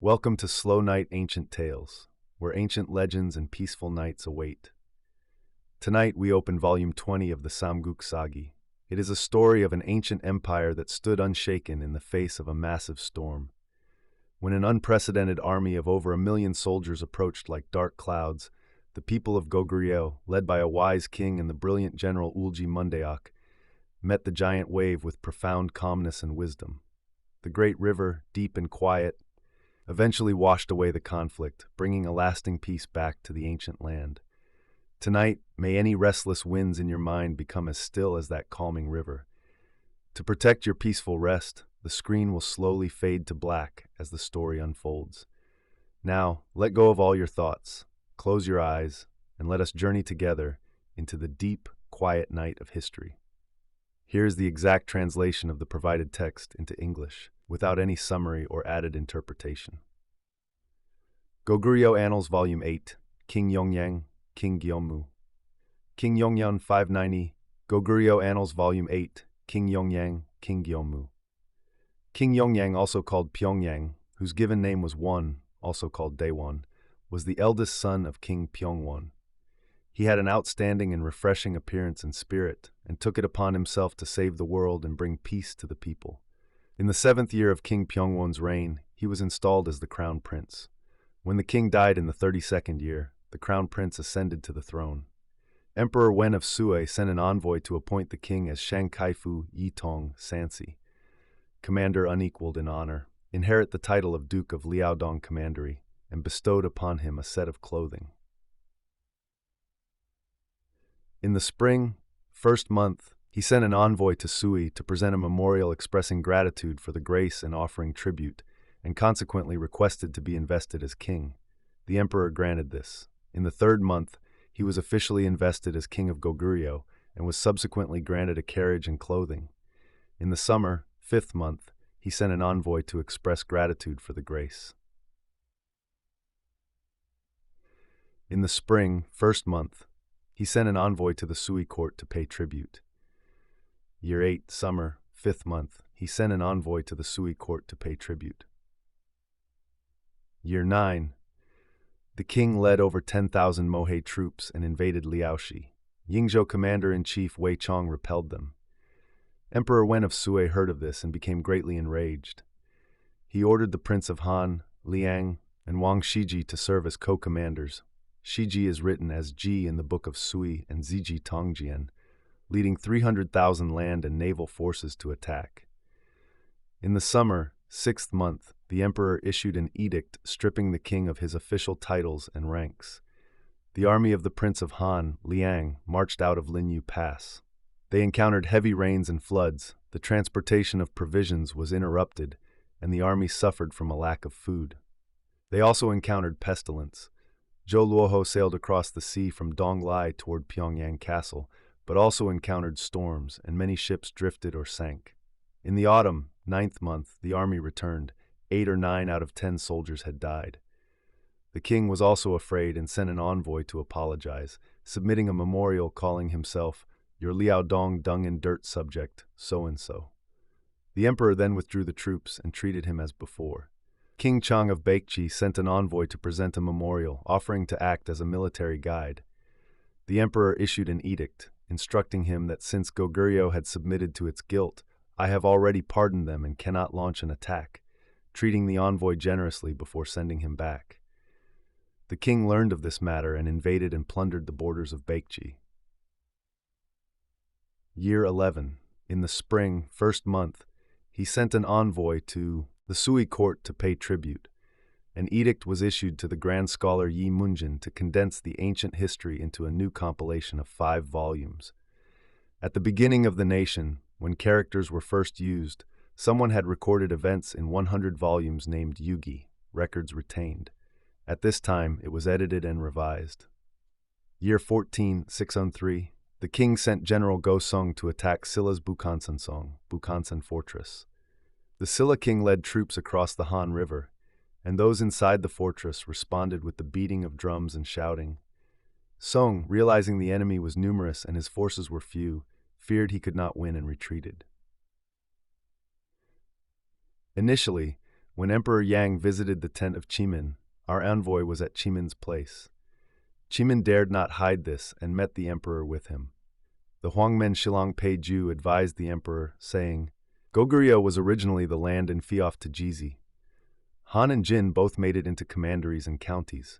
Welcome to Slow Night Ancient Tales, where ancient legends and peaceful nights await. Tonight we open Volume 20 of the Samguk Sagi. It is a story of an ancient empire that stood unshaken in the face of a massive storm. When an unprecedented army of over 1,000,000 soldiers approached like dark clouds, the people of Goguryeo, led by a wise king and the brilliant general Eulji Mundeok, met the giant wave with profound calmness and wisdom. The great river, deep and quiet, eventually washed away the conflict, bringing a lasting peace back to the ancient land. Tonight, may any restless winds in your mind become as still as that calming river. To protect your peaceful rest, the screen will slowly fade to black as the story unfolds. Now, let go of all your thoughts, close your eyes, and let us journey together into the deep, quiet night of history. Here is the exact translation of the provided text into English, without any summary or added interpretation. Goguryeo Annals Volume 8, King Yeongyang, King Gyeonmu. King Yeongyang 590, Goguryeo Annals Volume 8, King Yeongyang, King Gyeonmu. King Yeongyang, also called Pyongyang, whose given name was Won, also called Daewon, was the eldest son of King Pyongwon. He had an outstanding and refreshing appearance and spirit, and took it upon himself to save the world and bring peace to the people. In the 7th year of King Pyongwon's reign, he was installed as the crown prince. When the king died in the 32nd year, the crown prince ascended to the throne. Emperor Wen of Sui sent an envoy to appoint the king as Shankaifu Yitong Sansi, commander unequaled in honor, inherit the title of Duke of Liaodong Commandery, and bestowed upon him a set of clothing. In the spring, 1st month, he sent an envoy to Sui to present a memorial expressing gratitude for the grace and offering tribute, and consequently requested to be invested as king. The emperor granted this. In the 3rd month, he was officially invested as king of Goguryeo, and was subsequently granted a carriage and clothing. In the summer, 5th month, he sent an envoy to express gratitude for the grace. In the spring, 1st month, he sent an envoy to the Sui court to pay tribute. Year 8, summer, 5th month, he sent an envoy to the Sui court to pay tribute. Year 9, the king led over 10,000 Mohe troops and invaded Liaoshi. Yingzhou commander-in-chief Wei Chong repelled them. Emperor Wen of Sui heard of this and became greatly enraged. He ordered the Prince of Han, Liang, and Wang Shiji to serve as co-commanders. Shiji is written as Ji in the Book of Sui and Ziji Tongjian, leading 300,000 land and naval forces to attack. In the summer, 6th month, the emperor issued an edict stripping the king of his official titles and ranks. The army of the Prince of Han, Liang, marched out of Linyu Pass. They encountered heavy rains and floods, the transportation of provisions was interrupted, and the army suffered from a lack of food. They also encountered pestilence. Zhou Luoho sailed across the sea from Donglai toward Pyongyang Castle, but also encountered storms, and many ships drifted or sank. In the autumn, 9th month, the army returned. 8 or 9 out of 10 soldiers had died. The king was also afraid and sent an envoy to apologize, submitting a memorial calling himself your Liaodong dung and dirt subject, so-and-so. The emperor then withdrew the troops and treated him as before. King Chang of Baekji sent an envoy to present a memorial, offering to act as a military guide. The emperor issued an edict, instructing him that since Goguryeo had submitted to its guilt, I have already pardoned them and cannot launch an attack, treating the envoy generously before sending him back. The king learned of this matter and invaded and plundered the borders of Baekji. Year 11, in the spring, 1st month, he sent an envoy to the Sui court to pay tribute. An edict was issued to the grand scholar Yi Munjin to condense the ancient history into a new compilation of 5 volumes. At the beginning of the nation, when characters were first used, someone had recorded events in 100 volumes named Yugi, records retained. At this time, it was edited and revised. Year 14, 603, the king sent General Go-sung to attack Silla's Bukhansan fortress. The Silla king led troops across the Han River, and those inside the fortress responded with the beating of drums and shouting. Song, realizing the enemy was numerous and his forces were few, feared he could not win and retreated. Initially, When Emperor Yang visited the tent of Chimin, our envoy was at Chimin's place. Chimin dared not hide this and met the emperor with him. The Huangmen Shilong Peiju advised the emperor, saying, Goguryeo was originally the land in fief to Jizi. Han and Jin both made it into commanderies and counties.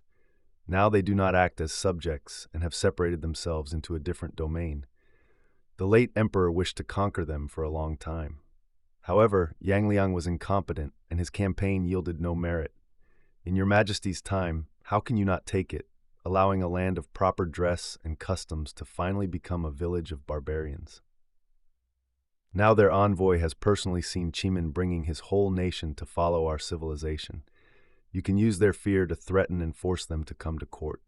Now they do not act as subjects and have separated themselves into a different domain. The late emperor wished to conquer them for a long time. However, Yang Liang was incompetent and his campaign yielded no merit. In your majesty's time, how can you not take it, allowing a land of proper dress and customs to finally become a village of barbarians? Now their envoy has personally seen Chimin bringing his whole nation to follow our civilization. You can use their fear to threaten and force them to come to court.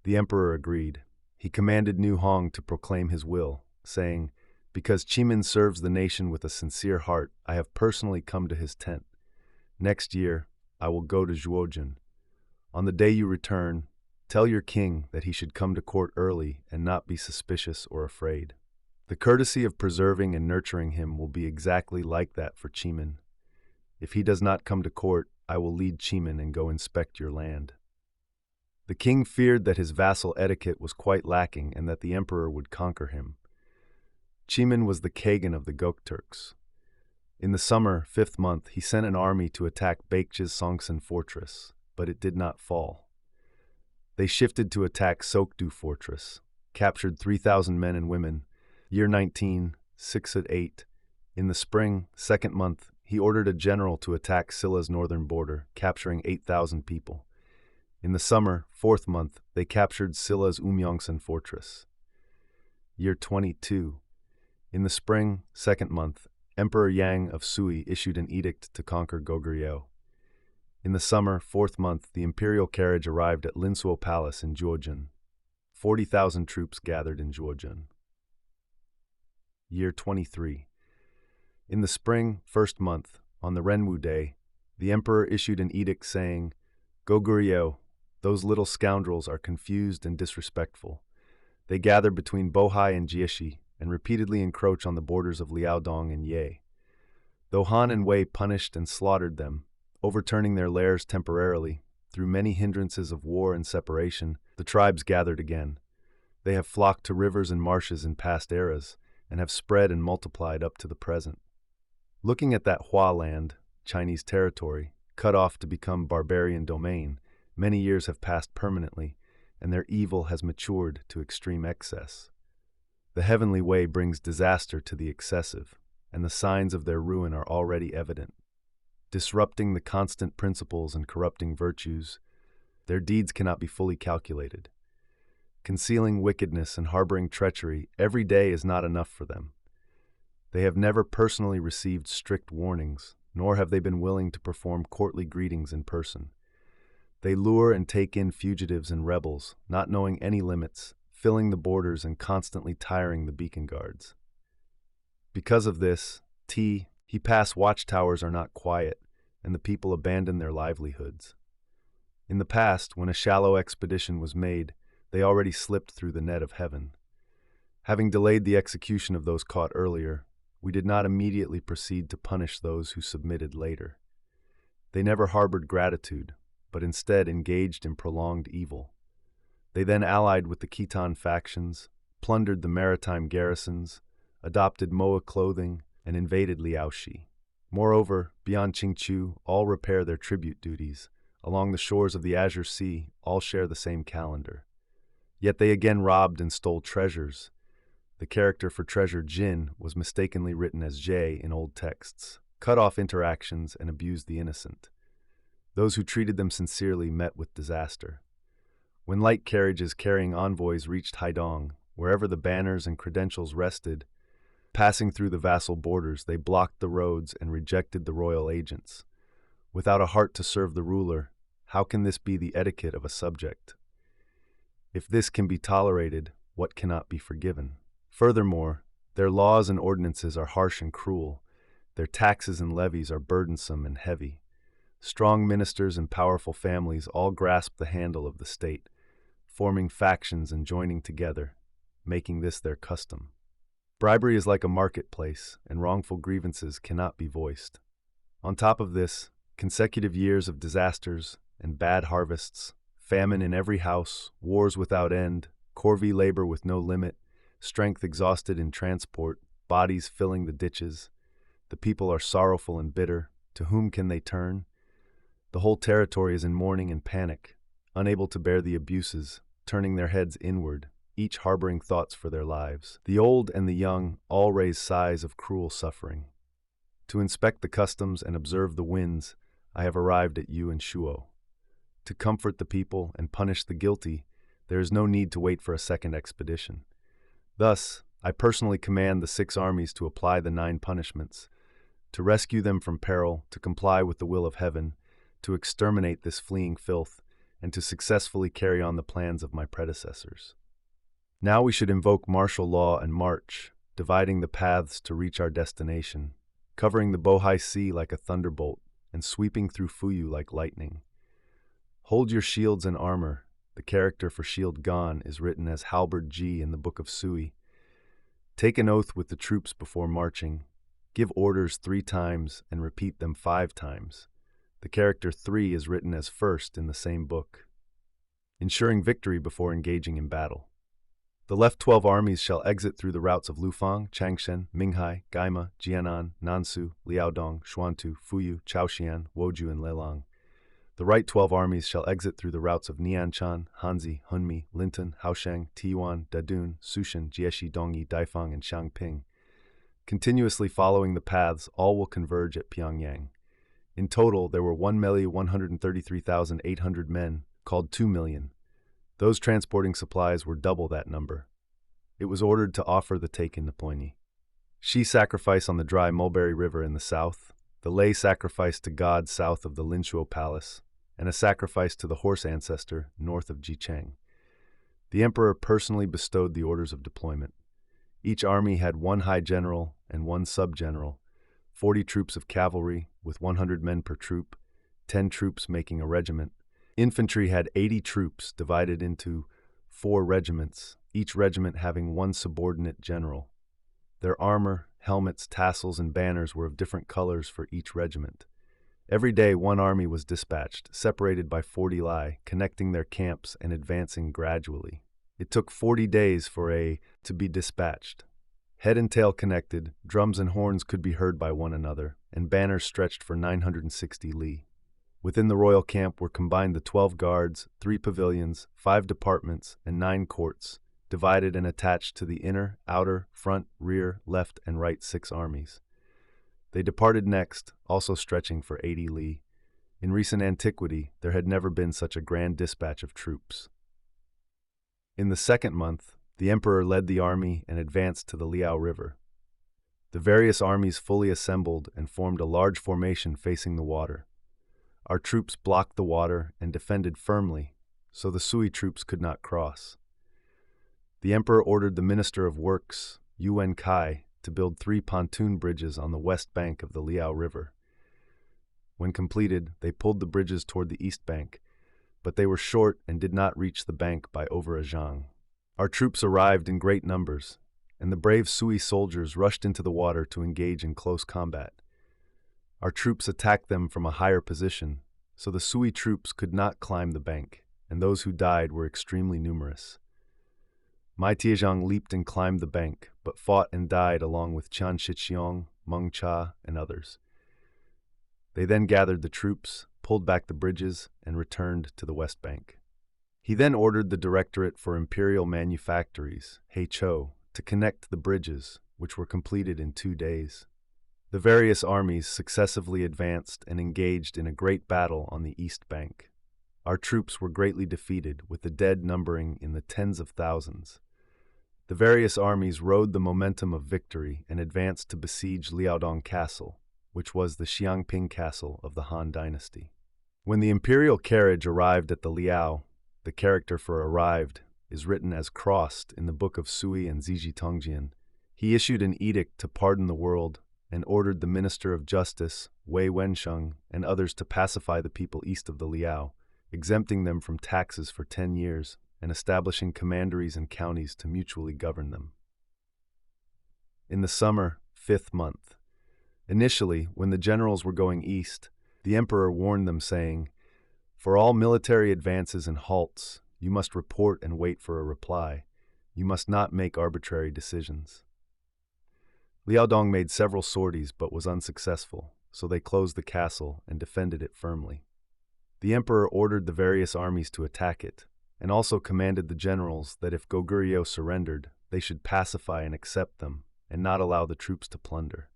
The emperor agreed. He commanded Nu Hong to proclaim his will, saying, Because Chimin serves the nation with a sincere heart, I have personally come to his tent. Next year, I will go to Zhuojun. On the day you return, tell your king that he should come to court early and not be suspicious or afraid. The courtesy of preserving and nurturing him will be exactly like that for Chimin. If he does not come to court, I will lead Chimin and go inspect your land. The king feared that his vassal etiquette was quite lacking and that the emperor would conquer him. Chimin was the Kagan of the Gokturks. In the summer, 5th month, he sent an army to attack Baekje's Songsan fortress, but it did not fall. They shifted to attack Sokdu fortress, captured 3,000 men and women. Year 19, 6/8. In the spring, 2nd month, he ordered a general to attack Silla's northern border, capturing 8,000 people. In the summer, 4th month, they captured Silla's Umyongsan fortress. Year 22. In the spring, 2nd month, Emperor Yang of Sui issued an edict to conquer Goguryeo. In the summer, 4th month, the imperial carriage arrived at Linsuo Palace in Zhuojun. 40,000 troops gathered in Zhuojun. Year 23. In the spring, 1st month, on the Renwu Day, the emperor issued an edict saying, Goguryeo, those little scoundrels are confused and disrespectful. They gather between Bohai and Jieshi and repeatedly encroach on the borders of Liaodong and Ye. Though Han and Wei punished and slaughtered them, overturning their lairs temporarily, through many hindrances of war and separation, the tribes gathered again. They have flocked to rivers and marshes in past eras, and have spread and multiplied up to the present. Looking at that Hua land, Chinese territory, cut off to become barbarian domain, many years have passed permanently, and their evil has matured to extreme excess. The heavenly way brings disaster to the excessive, and the signs of their ruin are already evident. Disrupting the constant principles and corrupting virtues, their deeds cannot be fully calculated. Concealing wickedness and harboring treachery every day is not enough for them. They have never personally received strict warnings, nor have they been willing to perform courtly greetings in person. They lure and take in fugitives and rebels, not knowing any limits, filling the borders and constantly tiring the beacon guards. Because of this, he pass watchtowers are not quiet, and the people abandon their livelihoods. In the past, when a shallow expedition was made, they already slipped through the net of heaven. Having delayed the execution of those caught earlier, we did not immediately proceed to punish those who submitted later. They never harbored gratitude, but instead engaged in prolonged evil. They then allied with the Khitan factions, plundered the maritime garrisons, adopted Moa clothing, and invaded Liaoshi. Moreover, beyond Qingqiu, all repair their tribute duties. Along the shores of the Azure Sea, all share the same calendar. Yet they again robbed and stole treasures. The character for treasure Jin was mistakenly written as Jay in old texts, cut off interactions and abused the innocent. Those who treated them sincerely met with disaster. When light carriages carrying envoys reached Haidong, wherever the banners and credentials rested, passing through the vassal borders, they blocked the roads and rejected the royal agents. Without a heart to serve the ruler, how can this be the etiquette of a subject? If this can be tolerated, what cannot be forgiven? Furthermore, their laws and ordinances are harsh and cruel. Their taxes and levies are burdensome and heavy. Strong ministers and powerful families all grasp the handle of the state, forming factions and joining together, making this their custom. Bribery is like a marketplace, and wrongful grievances cannot be voiced. On top of this, consecutive years of disasters and bad harvests, famine in every house, wars without end, corvée labor with no limit, strength exhausted in transport, bodies filling the ditches. The people are sorrowful and bitter. To whom can they turn? The whole territory is in mourning and panic, unable to bear the abuses, turning their heads inward, each harboring thoughts for their lives. The old and the young all raise sighs of cruel suffering. To inspect the customs and observe the winds, I have arrived at Unshaken. To comfort the people and punish the guilty, there is no need to wait for a second expedition. Thus, I personally command the 6 armies to apply the 9 punishments, to rescue them from peril, to comply with the will of heaven, to exterminate this fleeing filth, and to successfully carry on the plans of my predecessors. Now we should invoke martial law and march, dividing the paths to reach our destination, covering the Bohai Sea like a thunderbolt, and sweeping through Fuyu like lightning. Hold your shields and armor. The character for Shield Gon is written as Halberd G in the Book of Sui. Take an oath with the troops before marching. Give orders 3 times and repeat them 5 times. The character 3 is written as first in the same book, ensuring victory before engaging in battle. The left 12 armies shall exit through the routes of Lufang, Changshen, Minghai, Gaima, Jianan, Nansu, Liaodong, Xuantu, Fuyu, Chaoxian, Woju, and Lelang. The right 12 armies shall exit through the routes of Nianchan, Hanzi, Hunmi, Linton, Haoshang, Tiyuan, Dadun, Sushan, Jieshi, Dongyi, Daifang, and Xiangping. Continuously following the paths, all will converge at Pyongyang. In total, there were 1,133,800 men, called 2 million. Those transporting supplies were double that number. It was ordered to offer the taken Napoini. She sacrifice on the dry Mulberry River in the south, the lay sacrifice to God south of the Linshuo Palace, and a sacrifice to the horse ancestor north of Jicheng. The emperor personally bestowed the orders of deployment. Each army had 1 high general and 1 sub-general, 40 troops of cavalry with 100 men per troop, 10 troops making a regiment. Infantry had 80 troops divided into 4 regiments, each regiment having 1 subordinate general. Their armor, helmets, tassels, and banners were of different colors for each regiment. Every day 1 army was dispatched, separated by 40 li, connecting their camps and advancing gradually. It took 40 days for a to be dispatched. Head and tail connected, drums and horns could be heard by one another, and banners stretched for 960 li. Within the royal camp were combined the 12 guards, 3 pavilions, 5 departments, and 9 courts, divided and attached to the inner, outer, front, rear, left, and right 6 armies. They departed next, also stretching for 80 li. In recent antiquity, there had never been such a grand dispatch of troops. In the 2nd month, the emperor led the army and advanced to the Liao River. The various armies fully assembled and formed a large formation facing the water. Our troops blocked the water and defended firmly, so the Sui troops could not cross. The emperor ordered the Minister of Works, Yuan Kai, to build 3 pontoon bridges on the west bank of the Liao River. When completed, they pulled the bridges toward the east bank, but they were short and did not reach the bank by over a zhang. Our troops arrived in great numbers, and the brave Sui soldiers rushed into the water to engage in close combat. Our troops attacked them from a higher position, so the Sui troops could not climb the bank, and those who died were extremely numerous. Mai Tiezhang leaped and climbed the bank, but fought and died along with Qian Shiqiong, Meng Cha, and others. They then gathered the troops, pulled back the bridges, and returned to the west bank. He then ordered the Directorate for Imperial Manufactories, Heicho, to connect the bridges, which were completed in 2 days. The various armies successively advanced and engaged in a great battle on the east bank. Our troops were greatly defeated, with the dead numbering in the tens of thousands. The various armies rode the momentum of victory and advanced to besiege Liaodong Castle, which was the Xiangping Castle of the Han Dynasty. When the imperial carriage arrived at the Liao, the character for arrived is written as crossed in the Book of Sui and Ziji Tongjian. He issued an edict to pardon the world and ordered the Minister of Justice, Wei Wensheng, and others to pacify the people east of the Liao, exempting them from taxes for 10 years and establishing commanderies and counties to mutually govern them. In the summer, 5th month, Initially, when the generals were going east, the emperor warned them, saying, "For all military advances and halts, you must report and wait for a reply. You must not make arbitrary decisions." Liaodong made several sorties but was unsuccessful, so they closed the castle and defended it firmly. The emperor ordered the various armies to attack it, and also commanded the generals that if Goguryeo surrendered, they should pacify and accept them, and not allow the troops to plunder.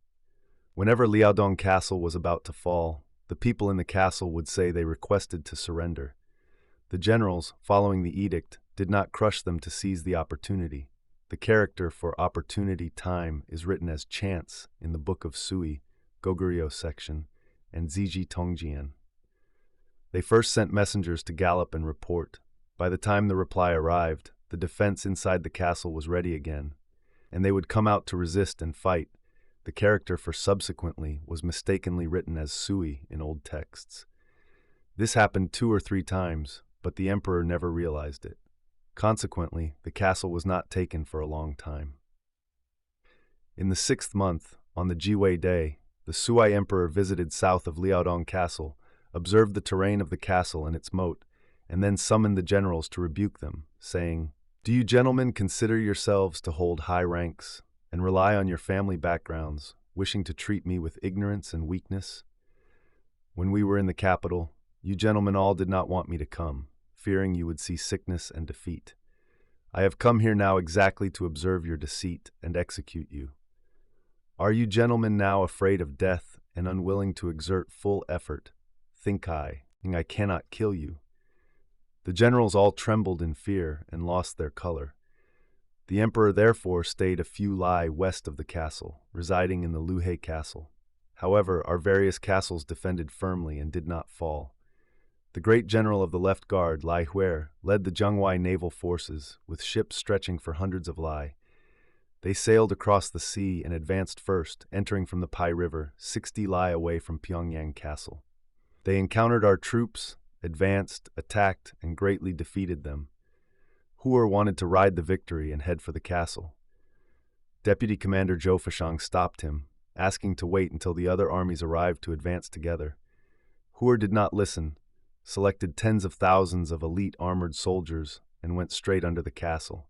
Whenever Liaodong Castle was about to fall, the people in the castle would say they requested to surrender. The generals, following the edict, did not crush them to seize the opportunity. The character for opportunity time is written as chance in the Book of Sui, Goguryeo section, and Ziji Tongjian. They first sent messengers to gallop and report. By the time the reply arrived, the defense inside the castle was ready again, and they would come out to resist and fight. The character for subsequently was mistakenly written as Sui in old texts. This happened 2 or 3 times, but the emperor never realized it. Consequently, the castle was not taken for a long time. In the 6th month, on the Jiwei day, the Sui emperor visited south of Liaodong Castle, observed the terrain of the castle and its moat, and then summoned the generals to rebuke them, saying, "Do you gentlemen consider yourselves to hold high ranks, and rely on your family backgrounds, wishing to treat me with ignorance and weakness? When we were in the capital, you gentlemen all did not want me to come, fearing you would see sickness and defeat. I have come here now exactly to observe your deceit and execute you. Are you gentlemen now afraid of death and unwilling to exert full effort? Think I cannot kill you." The generals all trembled in fear and lost their color. The emperor therefore stayed a few li west of the castle, residing in the Luhe Castle. However, our various castles defended firmly and did not fall. The great general of the left guard, Lai Huer, led the Zhengwai naval forces, with ships stretching for hundreds of li. They sailed across the sea and advanced first, entering from the Pai River, 60 li away from Yeongyang Castle. They encountered our troops, advanced, attacked, and greatly defeated them. Huer wanted to ride the victory and head for the castle. Deputy Commander Zhou Fashang stopped him, asking to wait until the other armies arrived to advance together. Huer did not listen, selected tens of thousands of elite armored soldiers, and went straight under the castle.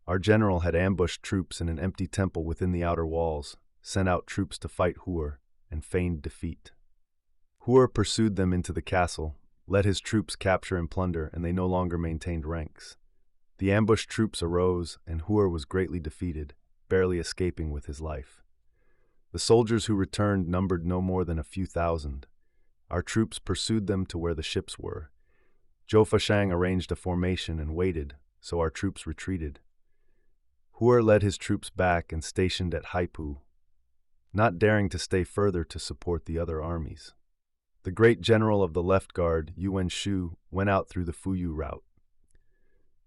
Our general had ambushed troops in an empty temple within the outer walls, sent out troops to fight Huer, and feigned defeat. Huer pursued them into the castle, let his troops capture and plunder, and they no longer maintained ranks. The ambushed troops arose, and Huer was greatly defeated, barely escaping with his life. The soldiers who returned numbered no more than a few thousand. Our troops pursued them to where the ships were. Zhou Fashang arranged a formation and waited, so our troops retreated. Huer led his troops back and stationed at Haipu, not daring to stay further to support the other armies. The great general of the left guard, Yuan Shu, went out through the Fuyu route.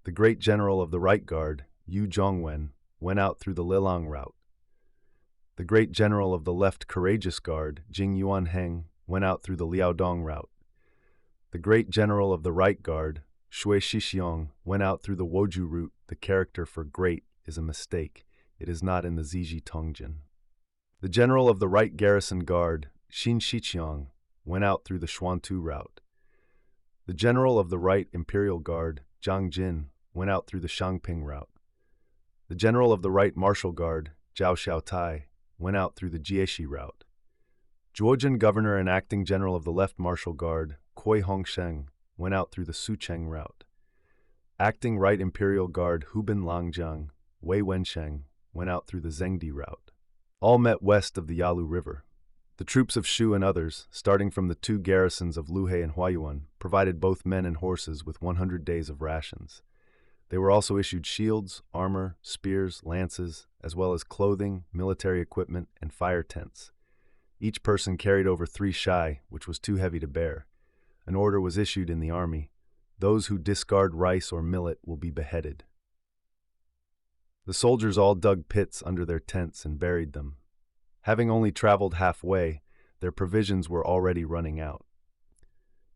The great general of the right guard, Yu Zhongwen, went out through the Lilang route. The great general of the left courageous guard, Jing Yuanheng, went out through the Liaodong route. The great general of the right guard, Shui Shixiong, went out through the Woju route. The character for great is a mistake. It is not in the Ziji Tongjian. The general of the right garrison guard, Xin Shiqiang, went out through the Xuantu route. The general of the right imperial guard, Zhang Jin, went out through the Shangping route. The general of the right martial guard, Zhao Xiaotai, went out through the Jieshi route. Zhuojian governor and acting general of the left martial guard, Kui Hongsheng, went out through the Sucheng route. Acting right imperial guard Hubin Langjiang, Wei Wensheng, went out through the Zhengdi route. All met west of the Yalu River. The troops of Shu and others, starting from the 2 garrisons of Luhe and Huayuan, provided both men and horses with 100 days of rations. They were also issued shields, armor, spears, lances, as well as clothing, military equipment, and fire tents. Each person carried over 3 shai, which was too heavy to bear. An order was issued in the army: those who discard rice or millet will be beheaded. The soldiers all dug pits under their tents and buried them. Having only traveled halfway, their provisions were already running out.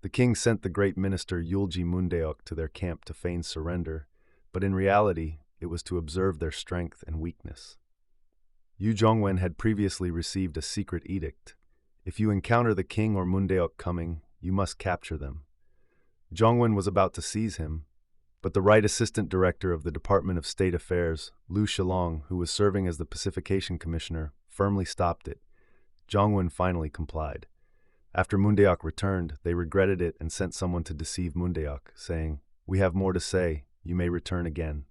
The king sent the great minister Eulji Mundeok to their camp to feign surrender, but in reality it was to observe their strength and weakness. Yu Zhongwen had previously received a secret edict. If you encounter the king or Mundeok coming, you must capture them. Zhongwen was about to seize him, but the right assistant director of the Department of State Affairs, Lu Shilong, who was serving as the pacification commissioner, firmly stopped it. Zhongwen finally complied. After Mundeok returned, they regretted it and sent someone to deceive Mundeok, saying, "We have more to say, you may return again."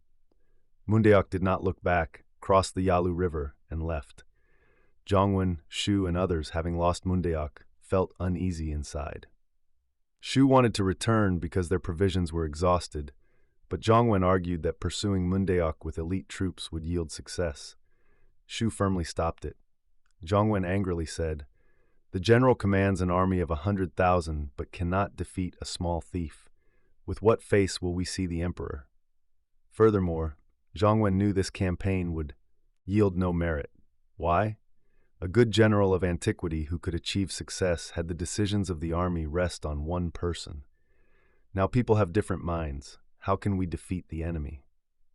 Mundeok did not look back, crossed the Yalu River, and left. Zhongwen, Shu, and others, having lost Mundeok, felt uneasy inside. Shu wanted to return because their provisions were exhausted, but Zhongwen argued that pursuing Mundeok with elite troops would yield success. Shu firmly stopped it. Zhongwen angrily said, "The general commands an army of 100,000 but cannot defeat a small thief. With what face will we see the emperor?" Furthermore, Zhongwen knew this campaign would yield no merit. Why? A good general of antiquity who could achieve success had the decisions of the army rest on one person. Now people have different minds. How can we defeat the enemy?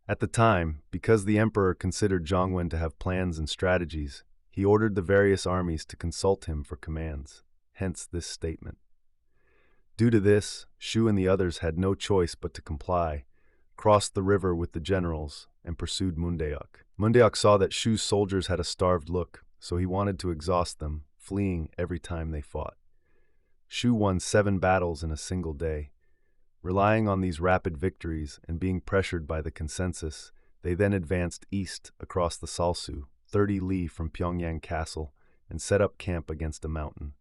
At the time, because the emperor considered Zhongwen to have plans and strategies, he ordered the various armies to consult him for commands, hence this statement. Due to this, Shu and the others had no choice but to comply, crossed the river with the generals, and pursued Mundeok. Mundeok saw that Shu's soldiers had a starved look, so he wanted to exhaust them, fleeing every time they fought. Shu won 7 battles in a single day. Relying on these rapid victories and being pressured by the consensus, they then advanced east across the Salsu, 30 li from Yeongyang Castle, and set up camp against a mountain.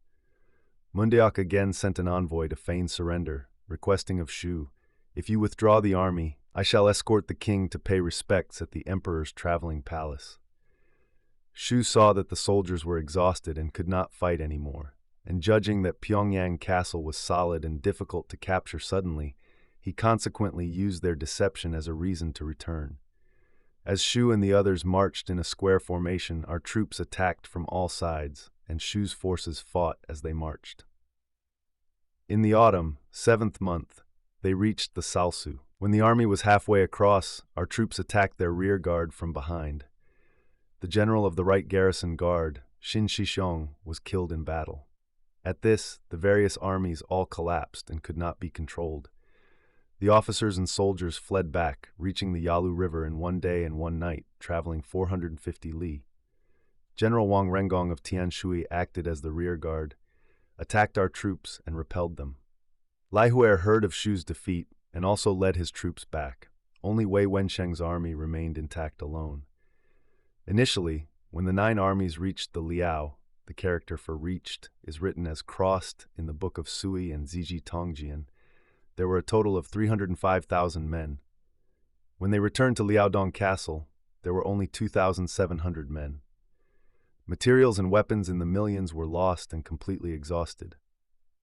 Mundeok again sent an envoy to feign surrender, requesting of Shu, "If you withdraw the army, I shall escort the king to pay respects at the emperor's traveling palace." Shu saw that the soldiers were exhausted and could not fight anymore, and judging that Yeongyang Castle was solid and difficult to capture suddenly, he consequently used their deception as a reason to return. As Shu and the others marched in a square formation, our troops attacked from all sides, and Shu's forces fought as they marched. In the autumn, 7th month, they reached the Salsu. When the army was halfway across, our troops attacked their rear guard from behind. The general of the right garrison guard, Shin Shishong, was killed in battle. At this, the various armies all collapsed and could not be controlled. The officers and soldiers fled back, reaching the Yalu River in 1 day and 1 night, traveling 450 li. General Wang Renggong of Tianshui acted as the rear guard, attacked our troops, and repelled them. Lai Huer heard of Shu's defeat and also led his troops back. Only Wei Wensheng's army remained intact alone. Initially, when the 9 armies reached the Liao, the character for reached is written as crossed in the Book of Sui and Ziji Tongjian, there were a total of 305,000 men. When they returned to Liaodong Castle, there were only 2,700 men. Materials and weapons in the millions were lost and completely exhausted.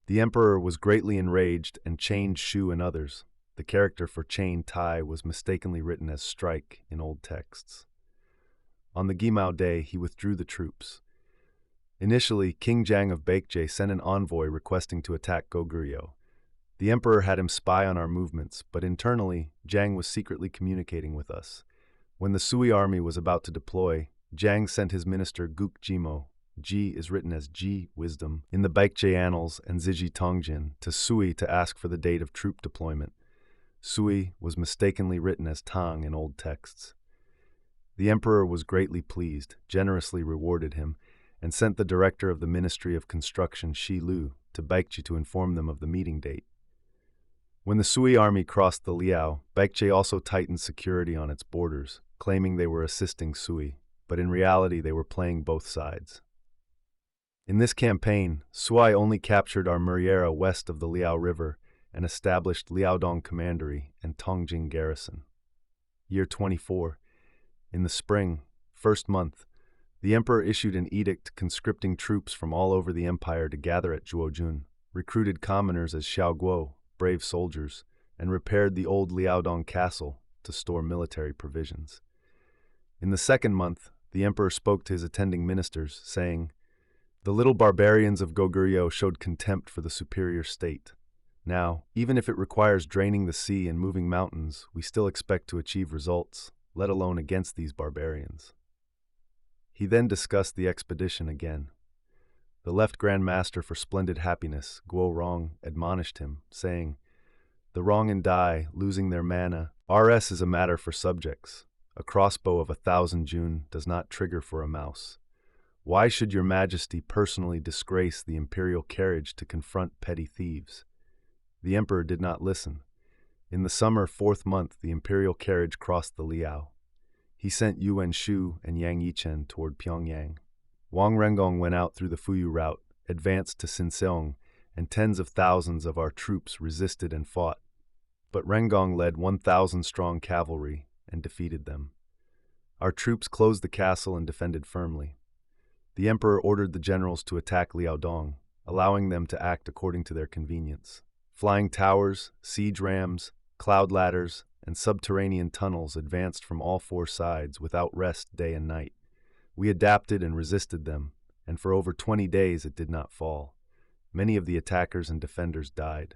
The emperor was greatly enraged and chained Shu and others. The character for chain tie was mistakenly written as strike in old texts. On the Gimao day, he withdrew the troops. Initially, King Jiang of Baekje sent an envoy requesting to attack Goguryeo. The emperor had him spy on our movements, but internally, Jiang was secretly communicating with us. When the Sui army was about to deploy, Jiang sent his minister Guk Jimo, Ji is written as Ji, wisdom, in the Baekje annals and Ziji Tongjin, to Sui to ask for the date of troop deployment. Sui was mistakenly written as Tang in old texts. The emperor was greatly pleased, generously rewarded him, and sent the director of the Ministry of Construction, Shi Lu, to Baekje to inform them of the meeting date. When the Sui army crossed the Liao, Baekje also tightened security on its borders, claiming they were assisting Sui, but in reality they were playing both sides. In this campaign, Sui only captured our Muriera west of the Liao River and established Liaodong Commandery and Tongjing Garrison. Year 24. In the spring, 1st month, the emperor issued an edict conscripting troops from all over the empire to gather at Zhuojun, recruited commoners as Xiaoguo, brave soldiers, and repaired the old Liaodong Castle to store military provisions. In the 2nd month, the emperor spoke to his attending ministers, saying, "The little barbarians of Goguryeo showed contempt for the superior state. Now, even if it requires draining the sea and moving mountains, we still expect to achieve results, let alone against these barbarians." He then discussed the expedition again. The left Grand Master for splendid happiness, Guo admonished him, saying, "The wrong and die, losing their mana. RS is a matter for subjects. A crossbow of 1,000 Jun does not trigger for a mouse. Why should your majesty personally disgrace the imperial carriage to confront petty thieves?" The emperor did not listen. In the summer 4th month, the imperial carriage crossed the Liao. He sent Yuan Shu and Yang Yichen toward Pyongyang. Wang Rengong went out through the Fuyu route, advanced to Sinseong, and tens of thousands of our troops resisted and fought. But Rengong led 1,000-strong cavalry and defeated them. Our troops closed the castle and defended firmly. The emperor ordered the generals to attack Liaodong, allowing them to act according to their convenience. Flying towers, siege rams, cloud ladders, and subterranean tunnels advanced from all 4 sides without rest day and night. We adapted and resisted them, and for over 20 days it did not fall. Many of the attackers and defenders died.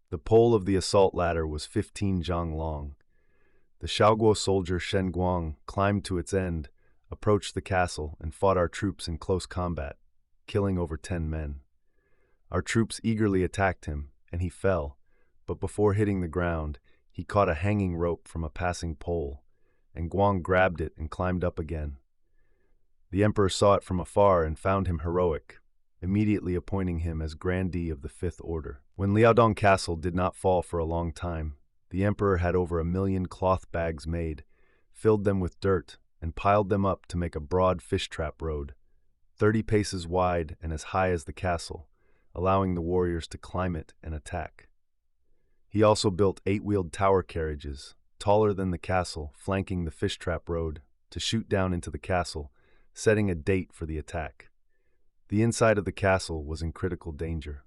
The pole of the assault ladder was 15 zhang long. The Shaoguo soldier Shen Guang climbed to its end, approached the castle, and fought our troops in close combat, killing over 10 men. Our troops eagerly attacked him, and he fell, but before hitting the ground, he caught a hanging rope from a passing pole, and Guang grabbed it and climbed up again. The emperor saw it from afar and found him heroic, immediately appointing him as grandee of the 5th Order. When Liaodong Castle did not fall for a long time, the emperor had over 1 million cloth bags made, filled them with dirt, and piled them up to make a broad fish trap road, 30 paces wide and as high as the castle, allowing the warriors to climb it and attack. He also built 8-wheeled tower carriages, taller than the castle, flanking the fish trap road, to shoot down into the castle, setting a date for the attack. The inside of the castle was in critical danger.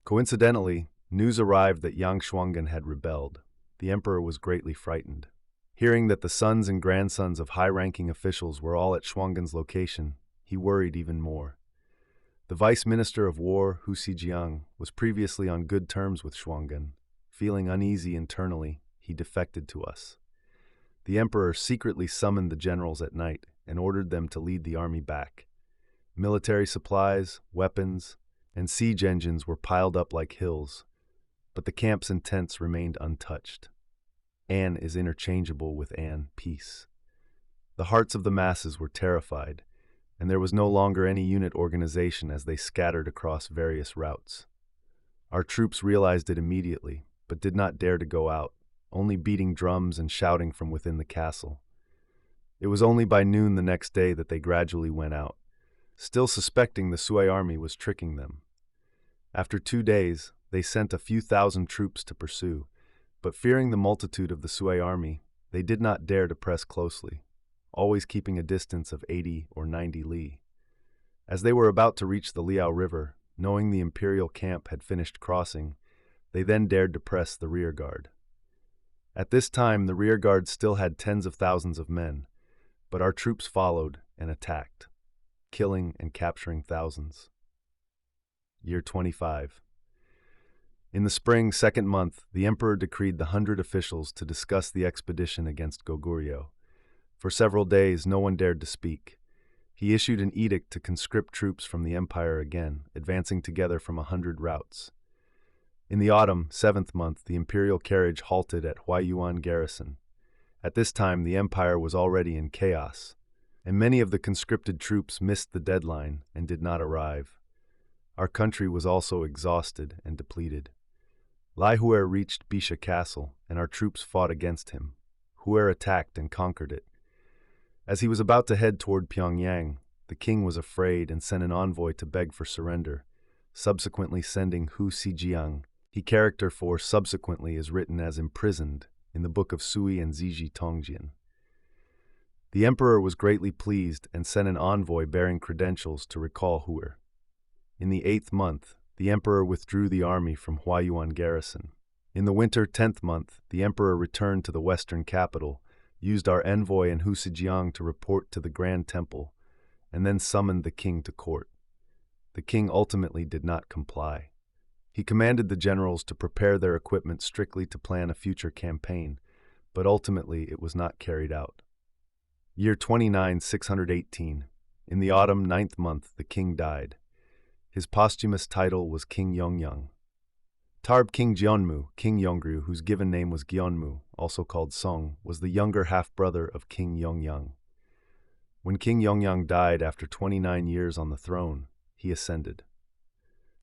Coincidentally, news arrived that Yang Shuanggen had rebelled. The emperor was greatly frightened. Hearing that the sons and grandsons of high-ranking officials were all at Shuanggen's location, he worried even more. The vice minister of war, Hu Xijiang, was previously on good terms with Shuanggen. Feeling uneasy internally, he defected to us. The emperor secretly summoned the generals at night and ordered them to lead the army back. Military supplies, weapons, and siege engines were piled up like hills, but the camps and tents remained untouched. An is interchangeable with an, peace. The hearts of the masses were terrified, and there was no longer any unit organization as they scattered across various routes. Our troops realized it immediately, but did not dare to go out, only beating drums and shouting from within the castle. It was only by noon the next day that they gradually went out, still suspecting the Sui army was tricking them. After 2 days, they sent a few thousand troops to pursue, but fearing the multitude of the Sui army, they did not dare to press closely, always keeping a distance of 80 or 90 li. As they were about to reach the Liao River, knowing the imperial camp had finished crossing, they then dared to press the rear guard. At this time, the rear guard still had tens of thousands of men, but our troops followed and attacked, killing and capturing thousands. Year 25. In the spring 2nd month, the emperor decreed the 100 officials to discuss the expedition against Goguryeo. For several days, no one dared to speak. He issued an edict to conscript troops from the empire again, advancing together from 100 routes. In the autumn, 7th month, the imperial carriage halted at Huaiyuan garrison. At this time, the empire was already in chaos, and many of the conscripted troops missed the deadline and did not arrive. Our country was also exhausted and depleted. Lai Huer reached Bisha Castle, and our troops fought against him. Huer attacked and conquered it. As he was about to head toward Pyongyang, the king was afraid and sent an envoy to beg for surrender, subsequently sending Hu Xijiang. He character for subsequently is written as imprisoned in the book of Sui and Ziji Tongjian. The emperor was greatly pleased and sent an envoy bearing credentials to recall Huer. In the 8th month, the emperor withdrew the army from Huaiyuan garrison. In the winter 10th month, the emperor returned to the western capital, used our envoy and Hu Xijiang to report to the Grand Temple, and then summoned the king to court. The king ultimately did not comply. He commanded the generals to prepare their equipment strictly to plan a future campaign, but ultimately it was not carried out. Year 29, 618. In the autumn, 9th month, the king died. His posthumous title was King Yeongyang. Tarb King Jeonmu, King Goguryeo, whose given name was Gyeonmu, also called Song, was the younger half-brother of King Yeongyang. When King Yeongyang died after 29 years on the throne, he ascended.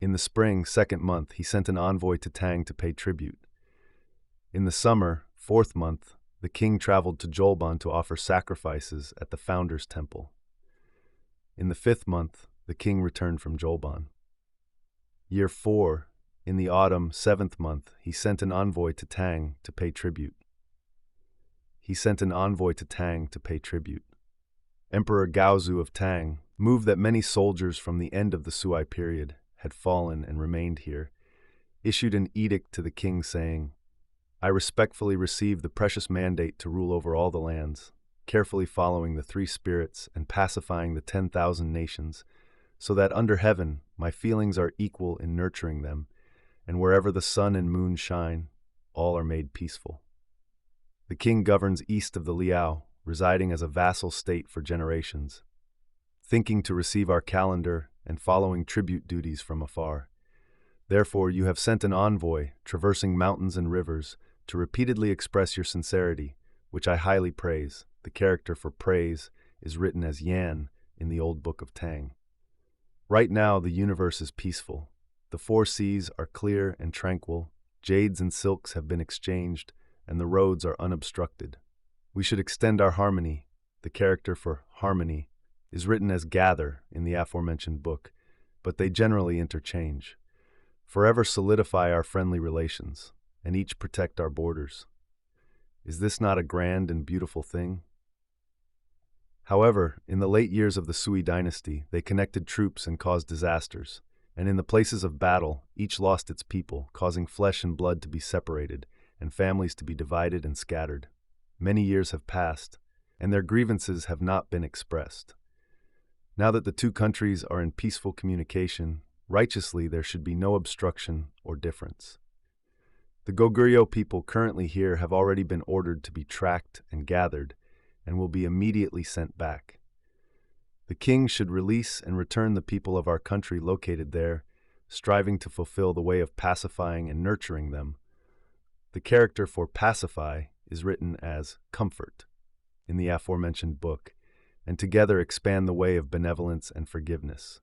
In the spring, 2nd month, he sent an envoy to Tang to pay tribute. In the summer, 4th month, the king traveled to Jolban to offer sacrifices at the Founder's Temple. In the 5th month, the king returned from Jolban. Year 4, in the autumn, 7th month, he sent an envoy to Tang to pay tribute. Emperor Gaozu of Tang, moved that many soldiers from the end of the Sui period had fallen and remained here, issued an edict to the king saying, "I respectfully receive the precious mandate to rule over all the lands, carefully following the 3 spirits and pacifying the 10,000 nations, so that under heaven my feelings are equal in nurturing them, and wherever the sun and moon shine, all are made peaceful." The king governs east of the Liao, residing as a vassal state for generations, thinking to receive our calendar and following tribute duties from afar. Therefore you have sent an envoy, traversing mountains and rivers, to repeatedly express your sincerity, which I highly praise. The character for praise is written as Yan in the old book of Tang. Right now the universe is peaceful. The 4 seas are clear and tranquil, jades and silks have been exchanged, and the roads are unobstructed. We should extend our harmony. The character for harmony is written as gather in the aforementioned book, but they generally interchange. Forever solidify our friendly relations, and each protect our borders. Is this not a grand and beautiful thing? However, in the late years of the Sui Dynasty, they connected troops and caused disasters, and in the places of battle, each lost its people, causing flesh and blood to be separated, and families to be divided and scattered. Many years have passed, and their grievances have not been expressed. Now that the 2 countries are in peaceful communication, righteously there should be no obstruction or difference. The Goguryeo people currently here have already been ordered to be tracked and gathered, and will be immediately sent back. The king should release and return the people of our country located there, striving to fulfill the way of pacifying and nurturing them. The character for pacify is written as comfort in the aforementioned book, and together expand the way of benevolence and forgiveness.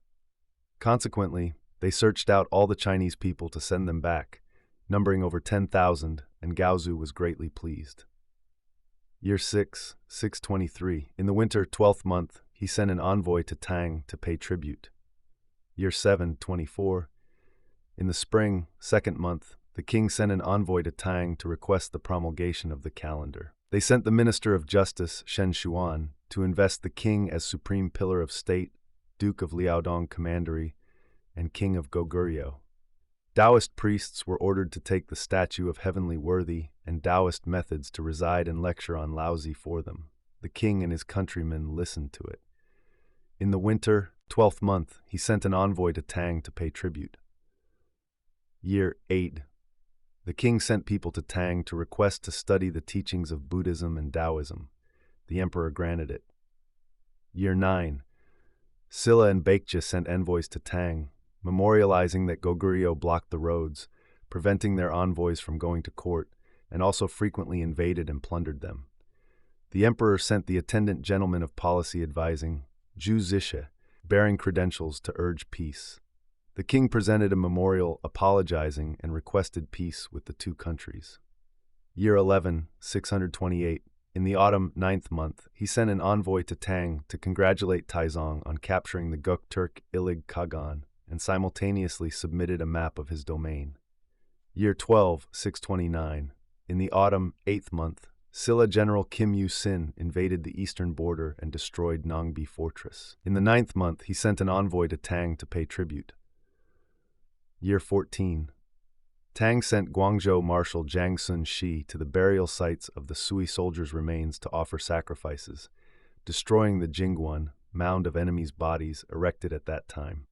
Consequently, they searched out all the Chinese people to send them back, numbering over 10,000, and Gaozu was greatly pleased. Year 6, 623. In the winter, 12th month, he sent an envoy to Tang to pay tribute. Year 7, 24. In the spring, 2nd month, the king sent an envoy to Tang to request the promulgation of the calendar. They sent the Minister of Justice, Shen Shuan, to invest the king as supreme pillar of state, Duke of Liaodong Commandery, and King of Goguryeo. Taoist priests were ordered to take the statue of heavenly worthy and Taoist methods to reside and lecture on Laozi for them. The king and his countrymen listened to it. In the winter, 12th month, he sent an envoy to Tang to pay tribute. Year 8. The king sent people to Tang to request to study the teachings of Buddhism and Taoism. The emperor granted it. Year 9. Silla and Baekje sent envoys to Tang, memorializing that Goguryeo blocked the roads, preventing their envoys from going to court, and also frequently invaded and plundered them. The emperor sent the attendant gentleman of policy advising, Zhu Zishe, bearing credentials to urge peace. The king presented a memorial apologizing and requested peace with the 2 countries. Year 11, 628. In the autumn, 9th month, he sent an envoy to Tang to congratulate Taizong on capturing the Gukturk Ilig Kagan, and simultaneously submitted a map of his domain. Year 12, 629. In the autumn, 8th month, Silla General Kim Yu-sin invaded the eastern border and destroyed Nongbi Fortress. In the 9th month, he sent an envoy to Tang to pay tribute. Year 14. Tang sent Guangzhou Marshal Jiang Sun Shi to the burial sites of the Sui soldiers' remains to offer sacrifices, destroying the Jingguan, mound of enemies' bodies erected at that time.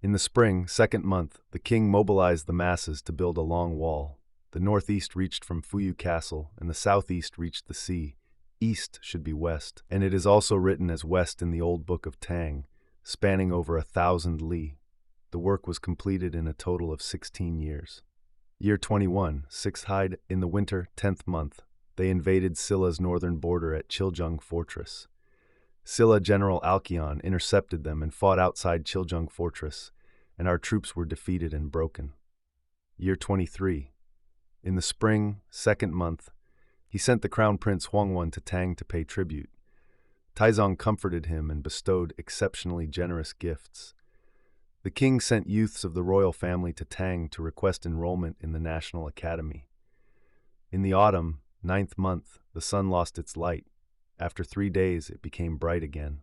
In the spring, 2nd month, the king mobilized the masses to build a long wall. The northeast reached from Fuyu Castle, and the southeast reached the sea, east should be west, and it is also written as west in the old book of Tang, spanning over 1,000 li. The work was completed in a total of 16 years. Year 21, 6th Hyde, in the winter, 10th month, they invaded Silla's northern border at Chiljung Fortress. Silla General Alkion intercepted them and fought outside Chiljung Fortress, and our troops were defeated and broken. Year 23, in the spring, 2nd month, he sent the Crown Prince Huangwon to Tang to pay tribute. Taizong comforted him and bestowed exceptionally generous gifts. The king sent youths of the royal family to Tang to request enrollment in the National Academy. In the autumn, 9th month, the sun lost its light. After 3 days, it became bright again.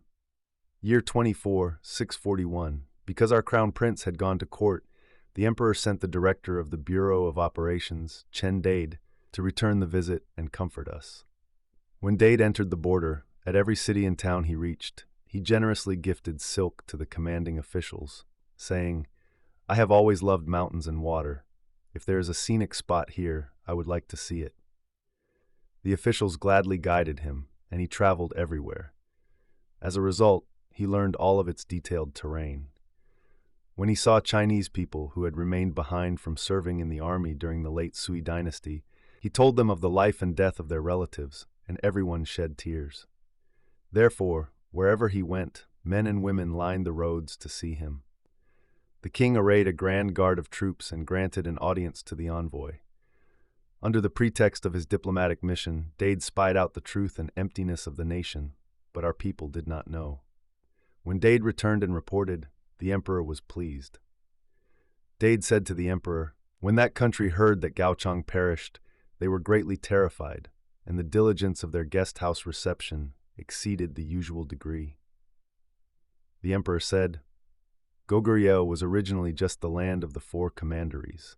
Year 24, 641, because our crown prince had gone to court, the emperor sent the director of the Bureau of Operations, Chen Dade, to return the visit and comfort us. When Dade entered the border, at every city and town he reached, he generously gifted silk to the commanding officials, saying, "I have always loved mountains and water. If there is a scenic spot here, I would like to see it." The officials gladly guided him, and he traveled everywhere. As a result, he learned all of its detailed terrain. When he saw Chinese people who had remained behind from serving in the army during the late Sui Dynasty, he told them of the life and death of their relatives, and everyone shed tears. Therefore, wherever he went, men and women lined the roads to see him. The king arrayed a grand guard of troops and granted an audience to the envoy. Under the pretext of his diplomatic mission, Dade spied out the truth and emptiness of the nation, but our people did not know. When Dade returned and reported, the emperor was pleased. Dade said to the emperor, "When that country heard that Gaochang perished, they were greatly terrified, and the diligence of their guest house reception exceeded the usual degree." The emperor said, "Goguryeo was originally just the land of the 4 commanderies.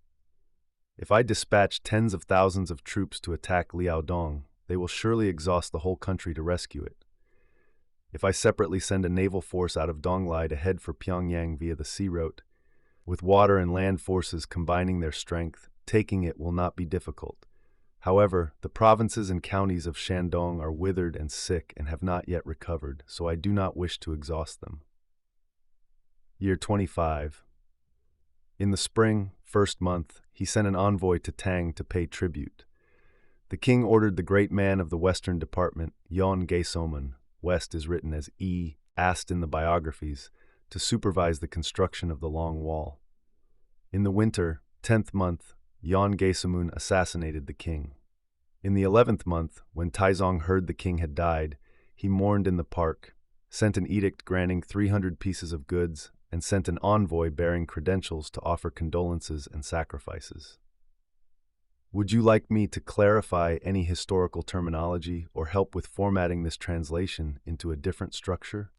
If I dispatch tens of thousands of troops to attack Liaodong, they will surely exhaust the whole country to rescue it. If I separately send a naval force out of Donglai to head for Pyongyang via the sea route, with water and land forces combining their strength, taking it will not be difficult. However, the provinces and counties of Shandong are withered and sick and have not yet recovered, so I do not wish to exhaust them." Year 25. In the spring, 1st month, he sent an envoy to Tang to pay tribute. The king ordered the great man of the Western Department, Yeongyang, West is written as E, Ast in the biographies, to supervise the construction of the Long Wall. In the winter, 10th month, Yeongyang assassinated the king. In the 11th month, when Taizong heard the king had died, he mourned in the park, sent an edict granting 300 pieces of goods, and sent an envoy bearing credentials to offer condolences and sacrifices. Would you like me to clarify any historical terminology or help with formatting this translation into a different structure?